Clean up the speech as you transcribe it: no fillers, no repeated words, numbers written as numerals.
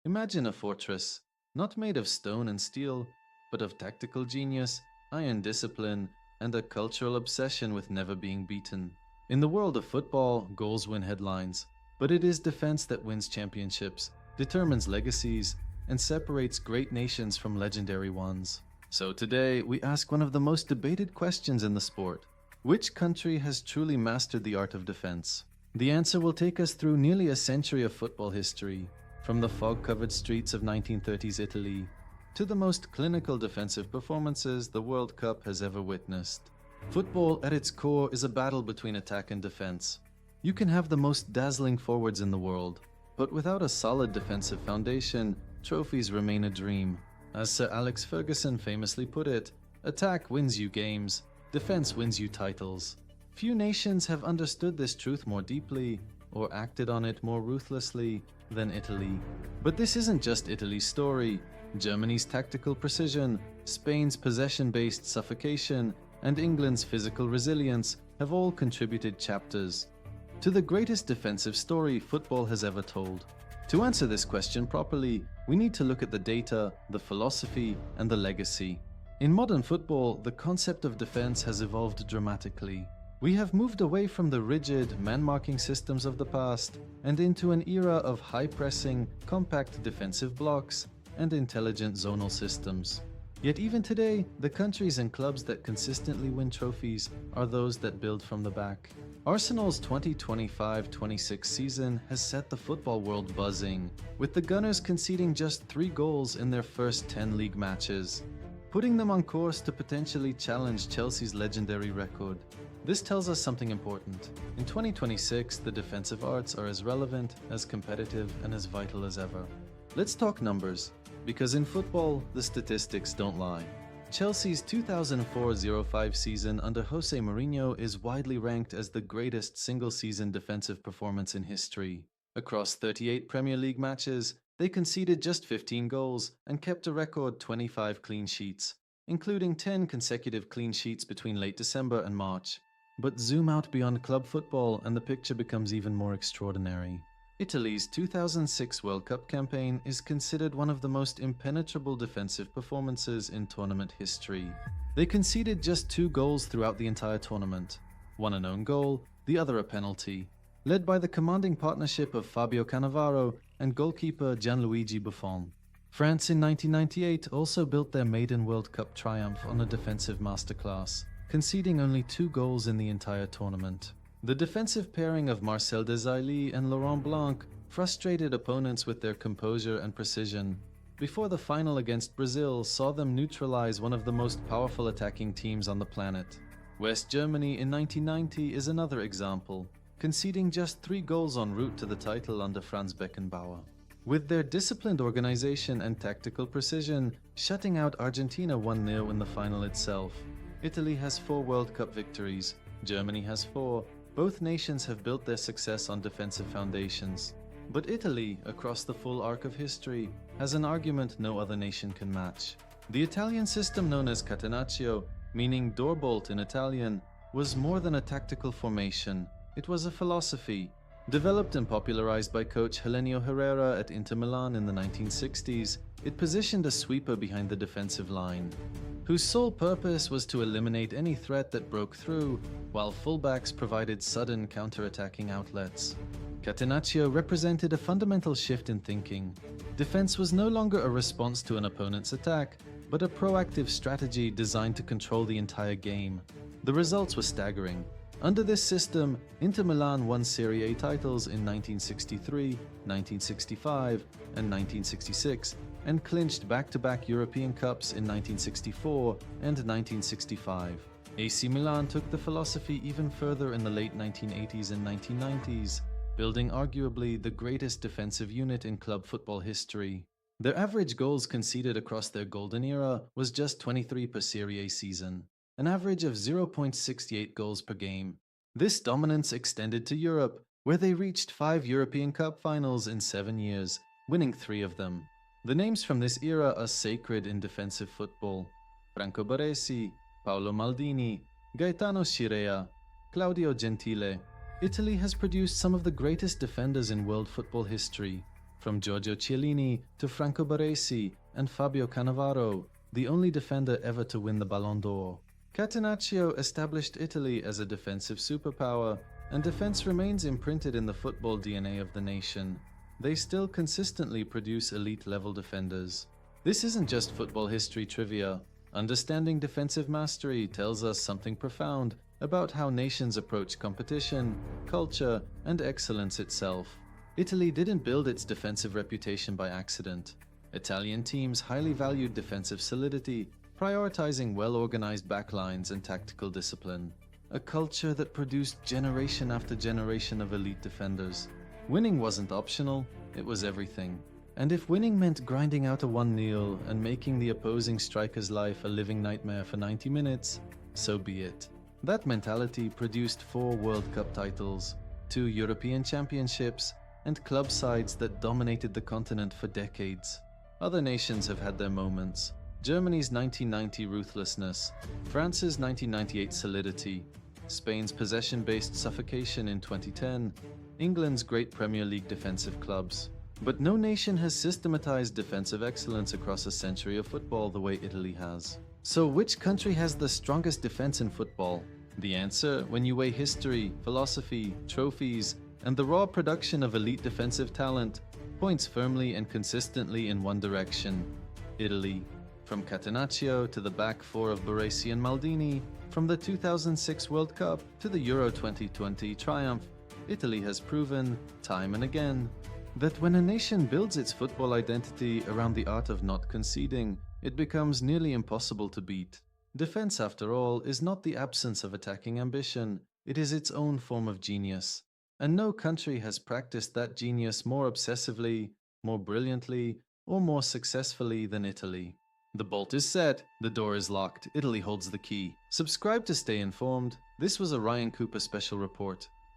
Imagine a fortress, not made of stone and steel, but of tactical genius, iron discipline, and a cultural obsession with never being beaten. In the world of football, goals win headlines, but it is defense that wins championships, determines legacies, and separates great nations from legendary ones. So today, we ask one of the most debated questions in the sport. Which country has truly mastered the art of defense? The answer will take us through nearly a century of football history, from the fog-covered streets of 1930s Italy to the most clinical defensive performances the World Cup has ever witnessed. Football at its core is a battle between attack and defense. You can have the most dazzling forwards in the world, but without a solid defensive foundation, trophies remain a dream. As Sir Alex Ferguson famously put it, attack wins you games, defense wins you titles. Few nations have understood this truth more deeply or acted on it more ruthlessly than Italy. But this isn't just Italy's story. Germany's tactical precision, Spain's possession-based suffocation, and England's physical resilience have all contributed chapters to the greatest defensive story football has ever told. To answer this question properly, we need to look at the data, the philosophy, and the legacy. In modern football, the concept of defense has evolved dramatically. We have moved away from the rigid, man-marking systems of the past and into an era of high-pressing, compact defensive blocks and intelligent zonal systems. Yet even today, the countries and clubs that consistently win trophies are those that build from the back. Arsenal's 2025-26 season has set the football world buzzing, with the Gunners conceding just 3 goals in their first 10 league matches, putting them on course to potentially challenge Chelsea's legendary record. This tells us something important. In 2026, the defensive arts are as relevant, as competitive, and as vital as ever. Let's talk numbers, because in football, the statistics don't lie. Chelsea's 2004-05 season under Jose Mourinho is widely ranked as the greatest single-season defensive performance in history. Across 38 Premier League matches, they conceded just 15 goals and kept a record 25 clean sheets, including 10 consecutive clean sheets between late December and March. But zoom out beyond club football and the picture becomes even more extraordinary. Italy's 2006 World Cup campaign is considered one of the most impenetrable defensive performances in tournament history. They conceded just 2 goals throughout the entire tournament, one an own goal, the other a penalty, led by the commanding partnership of Fabio Cannavaro and goalkeeper Gianluigi Buffon. France in 1998 also built their maiden World Cup triumph on a defensive masterclass, conceding only 2 goals in the entire tournament. The defensive pairing of Marcel Desailly and Laurent Blanc frustrated opponents with their composure and precision, before the final against Brazil saw them neutralize one of the most powerful attacking teams on the planet. West Germany in 1990 is another example, conceding just 3 goals en route to the title under Franz Beckenbauer. With their disciplined organization and tactical precision, shutting out Argentina 1-0 in the final itself. Italy has 4 World Cup victories, Germany has 4. Both nations have built their success on defensive foundations. But Italy, across the full arc of history, has an argument no other nation can match. The Italian system known as catenaccio, meaning door bolt in Italian, was more than a tactical formation. It was a philosophy. Developed and popularized by coach Helenio Herrera at Inter Milan in the 1960s, it positioned a sweeper behind the defensive line, whose sole purpose was to eliminate any threat that broke through, while fullbacks provided sudden counter-attacking outlets. Catenaccio represented a fundamental shift in thinking. Defense was no longer a response to an opponent's attack, but a proactive strategy designed to control the entire game. The results were staggering. Under this system, Inter Milan won Serie A titles in 1963, 1965, and 1966, and clinched back-to-back European Cups in 1964 and 1965. AC Milan took the philosophy even further in the late 1980s and 1990s, building arguably the greatest defensive unit in club football history. Their average goals conceded across their golden era was just 23 per Serie A season, an average of 0.68 goals per game. This dominance extended to Europe, where they reached 5 European Cup finals in 7 years, winning 3 of them. The names from this era are sacred in defensive football: Franco Baresi, Paolo Maldini, Gaetano Scirea, Claudio Gentile. Italy has produced some of the greatest defenders in world football history, From Giorgio Chiellini to Franco Baresi and Fabio Cannavaro, the only defender ever to win the Ballon d'Or. Catenaccio established Italy as a defensive superpower, and defense remains imprinted in the football DNA of the nation. They still consistently produce elite-level defenders. This isn't just football history trivia. Understanding defensive mastery tells us something profound about how nations approach competition, culture, and excellence itself. Italy didn't build its defensive reputation by accident. Italian teams highly valued defensive solidity, prioritizing well-organized backlines and tactical discipline. A culture that produced generation after generation of elite defenders. Winning wasn't optional, it was everything. And if winning meant grinding out a 1-0 and making the opposing striker's life a living nightmare for 90 minutes, so be it. That mentality produced 4 World Cup titles, 2 European Championships, and club sides that dominated the continent for decades. Other nations have had their moments. Germany's 1990 ruthlessness, France's 1998 solidity, Spain's possession-based suffocation in 2010, England's great Premier League defensive clubs. But no nation has systematized defensive excellence across a century of football the way Italy has. So which country has the strongest defense in football? The answer, when you weigh history, philosophy, trophies, and the raw production of elite defensive talent, points firmly and consistently in one direction: Italy. From Catenaccio to the back four of Baresi and Maldini, from the 2006 World Cup to the Euro 2020 triumph, Italy has proven, time and again, that when a nation builds its football identity around the art of not conceding, it becomes nearly impossible to beat. Defense, after all, is not the absence of attacking ambition, it is its own form of genius. And no country has practiced that genius more obsessively, more brilliantly, or more successfully than Italy. The bolt is set, the door is locked, Italy holds the key. Subscribe to stay informed. This was a Ryan Cooper special report.